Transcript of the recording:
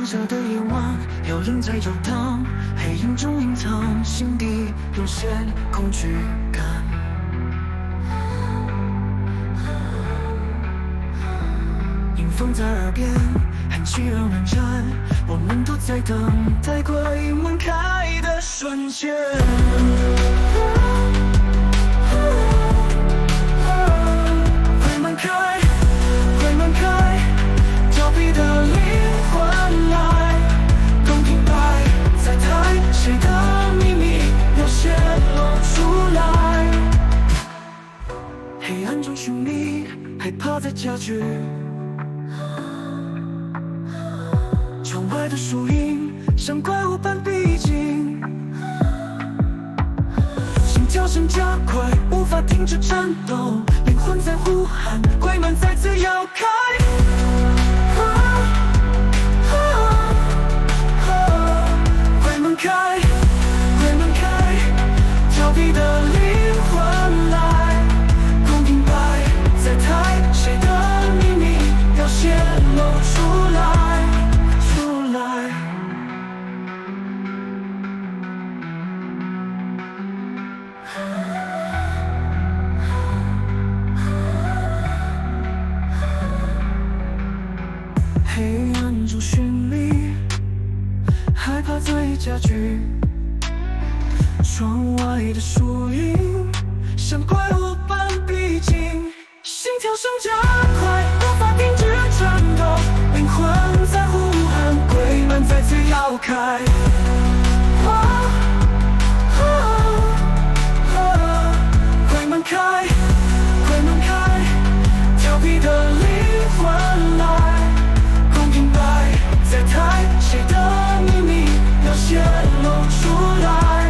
放射的夜晚，有人在游荡，黑影中隐藏心底涌现恐惧感。迎风在耳边，寒气让人颤，我们都在等待鬼门开的瞬间。鬼门开，鬼门开，调皮的灵魂来，公平白在台，谁的秘密要泄露出来？黑暗中寻觅，害怕在加剧。窗外的树影像怪物般逼近，心跳声加快，无法停止颤抖，灵魂在呼喊，鬼门再次要开。鬼门开，鬼门开，调皮的灵魂来，公平白在台，谁的秘密要泄露出来？黑暗中寻觅，害怕在加剧。窗外的树影像怪物般逼近，心跳声加快，无法停止颤抖，灵魂在呼喊，鬼门再次要开。鬼门开，鬼门开，调皮的灵魂来，公平白在台，谁的秘密要泄露出来？